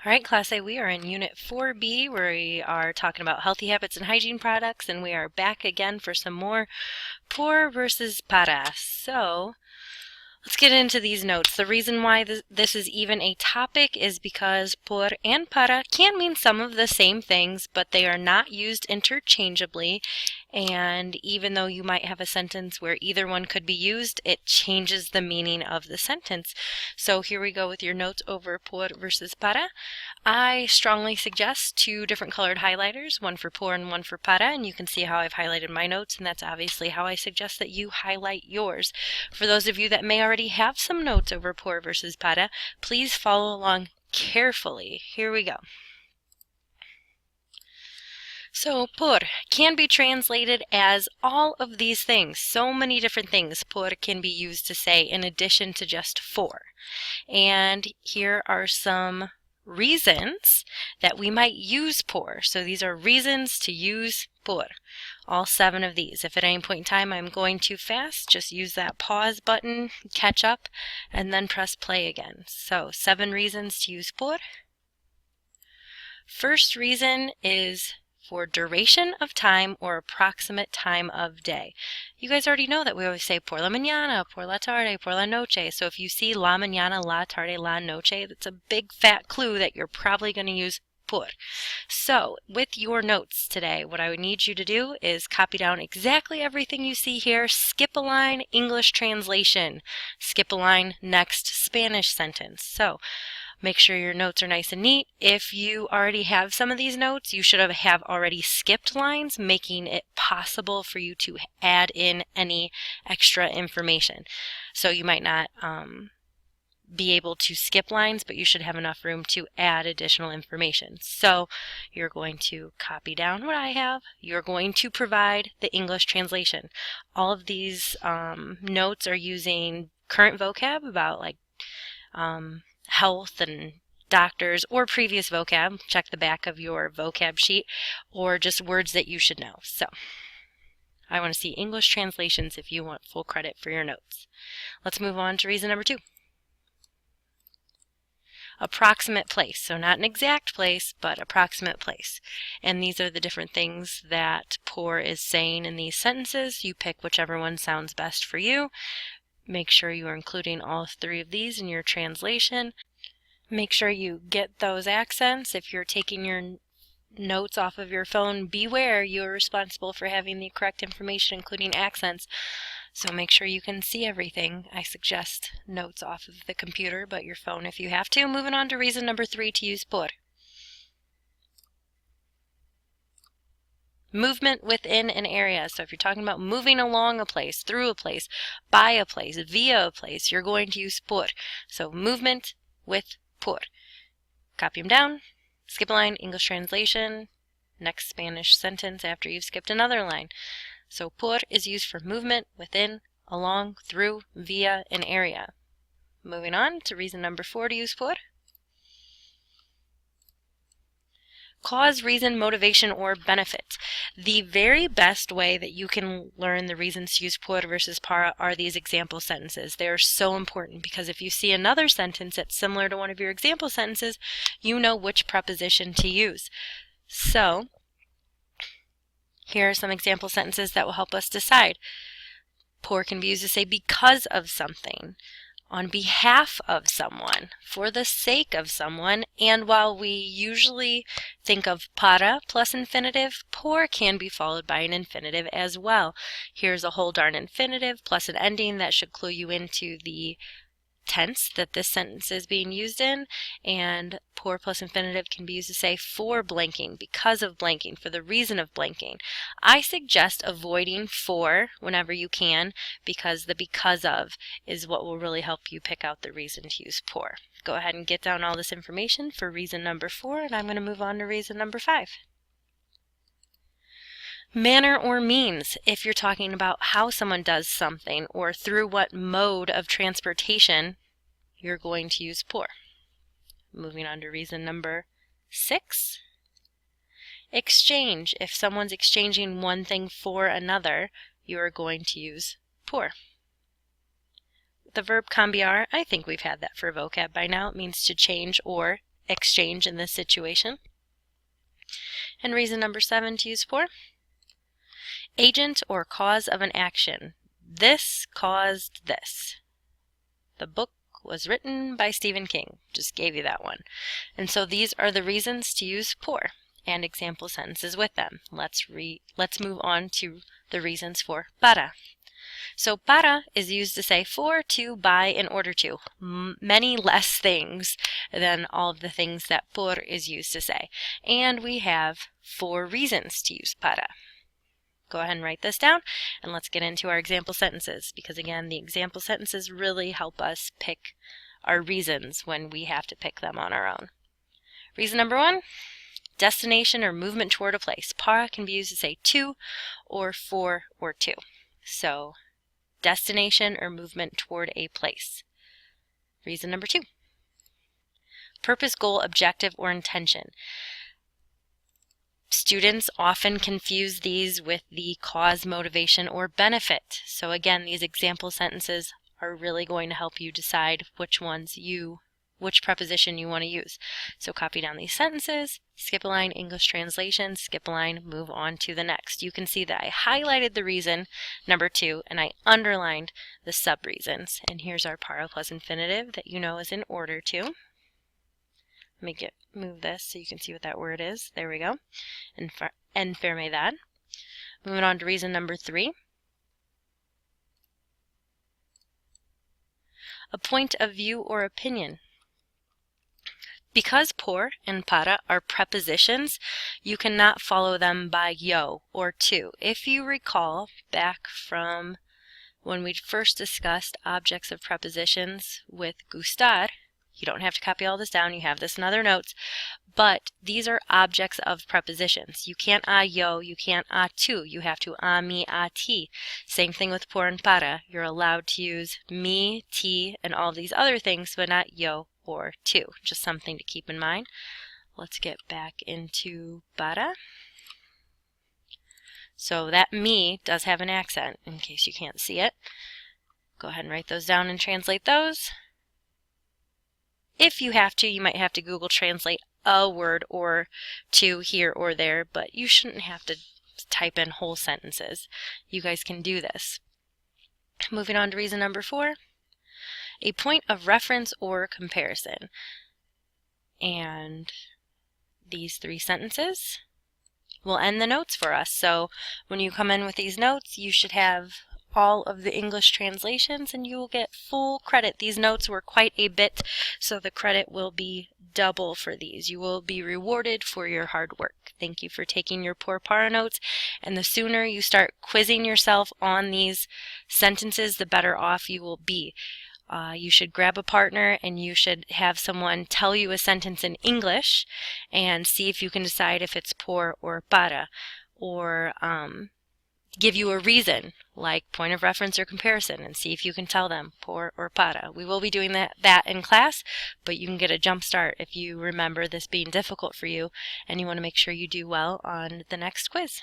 All right, Class A, we are in Unit 4B where we are talking about healthy habits and hygiene products, and we are back again for some more por versus para. So let's get into these notes. The reason why this is even a topic is because por and para can mean some of the same things, but they are not used interchangeably. And even though you might have a sentence where either one could be used, it changes the meaning of the sentence. So here we go with your notes over por versus para. I strongly suggest two different colored highlighters, one for por and one for para, and you can see how I've highlighted my notes, and that's obviously how I suggest that you highlight yours. For those of you that may already have some notes over por versus para, please follow along carefully. Here we go. So, por can be translated as all of these things. So many different things por can be used to say in addition to just for. And here are some reasons that we might use por. So these are reasons to use por. All 7 of these. If at any point in time I'm going too fast, just use that pause button, catch up, and then press play again. So 7 reasons to use por. First reason is for duration of time or approximate time of day. You guys already know that we always say por la mañana, por la tarde, por la noche. So if you see la mañana, la tarde, la noche, that's a big fat clue that you're probably going to use por. So with your notes today, what I would need you to do is copy down exactly everything you see here, skip a line, English translation, skip a line, next Spanish sentence. So make sure your notes are nice and neat. If you already have some of these notes, you should have already skipped lines, making it possible for you to add in any extra information. So you might not be able to skip lines, but you should have enough room to add additional information. So you're going to copy down what I have. You're going to provide the English translation. All of these notes are using current vocab about like health and doctors, or previous vocab. Check the back of your vocab sheet, or just words that you should know. So I want to see English translations if you want full credit for your notes. Let's move on to reason number 2. Approximate place. So not an exact place, but approximate place. And these are the different things that por is saying in these sentences. You pick whichever one sounds best for you. Make sure you are including all 3 of these in your translation. Make sure you get those accents. If you're taking your notes off of your phone, beware, you are responsible for having the correct information, including accents. So make sure you can see everything. I suggest notes off of the computer, but your phone if you have to. Moving on to reason number 3 to use por. Movement within an area. So if you're talking about moving along a place, through a place, by a place, via a place, you're going to use por. So movement with por. Copy them down, skip a line, English translation, next Spanish sentence after you've skipped another line. So por is used for movement within, along, through, via an area. Moving on to reason number 4 to use por. Cause, reason, motivation, or benefit. The very best way that you can learn the reasons to use por versus para are these example sentences. They are so important because if you see another sentence that's similar to one of your example sentences, you know which preposition to use. So here are some example sentences that will help us decide. Por can be used to say because of something, on behalf of someone, for the sake of someone, and while we usually think of para plus infinitive, por can be followed by an infinitive as well. Here's a whole darn infinitive plus an ending that should clue you into the tense that this sentence is being used in, and por plus infinitive can be used to say for blanking, because of blanking, for the reason of blanking. I suggest avoiding for whenever you can, because the because of is what will really help you pick out the reason to use por. Go ahead and get down all this information for reason number 4, and I'm going to move on to reason number 5. Manner or means, if you're talking about how someone does something or through what mode of transportation, you're going to use por. Moving on to reason number 6. Exchange, if someone's exchanging one thing for another, you are going to use por. The verb cambiar, I think we've had that for vocab by now. It means to change or exchange in this situation. And reason number 7 to use por. Agent or cause of an action. This caused this. The book was written by Stephen King. Just gave you that one. And so these are the reasons to use por and example sentences with them. Let's move on to the reasons for para. So para is used to say for, to, by, in order to. Many less things than all of the things that por is used to say. And we have 4 reasons to use para. Go ahead and write this down, and let's get into our example sentences, because again, the example sentences really help us pick our reasons when we have to pick them on our own. Reason number 1, destination or movement toward a place. Para can be used to say to, or for, or to. So, destination or movement toward a place. Reason number 2, purpose, goal, objective, or intention. Students often confuse these with the cause, motivation, or benefit. So again, these example sentences are really going to help you decide which preposition you want to use. So copy down these sentences, skip a line, English translation, skip a line, move on to the next. You can see that I highlighted the reason, number 2, and I underlined the sub-reasons. And here's our para plus infinitive that you know is in order to. Let me move this so you can see what that word is. There we go. Enfermedad. Moving on to reason number 3. A point of view or opinion. Because por and para are prepositions, you cannot follow them by yo or to. If you recall back from when we first discussed objects of prepositions with gustar, you don't have to copy all this down, you have this in other notes, but these are objects of prepositions. You can't a yo, you can't a tu, you have to a mi, a ti. Same thing with por and para. You're allowed to use mi, ti, and all these other things, but not yo or tu. Just something to keep in mind. Let's get back into para. So that mi does have an accent, in case you can't see it. Go ahead and write those down and translate those. If you have to, you might have to Google Translate a word or two here or there, but you shouldn't have to type in whole sentences. You guys can do this. Moving on to reason number 4, a point of reference or comparison. And these 3 sentences will end the notes for us. So when you come in with these notes, you should have all of the English translations and you will get full credit. These notes were quite a bit, so the credit will be double for these. You will be rewarded for your hard work. Thank you for taking your por para notes, and the sooner you start quizzing yourself on these sentences, the better off you will be. You should grab a partner and you should have someone tell you a sentence in English and see if you can decide if it's por or para, or give you a reason like point of reference or comparison and see if you can tell them por or para. We will be doing that in class, but you can get a jump start if you remember this being difficult for you and you want to make sure you do well on the next quiz.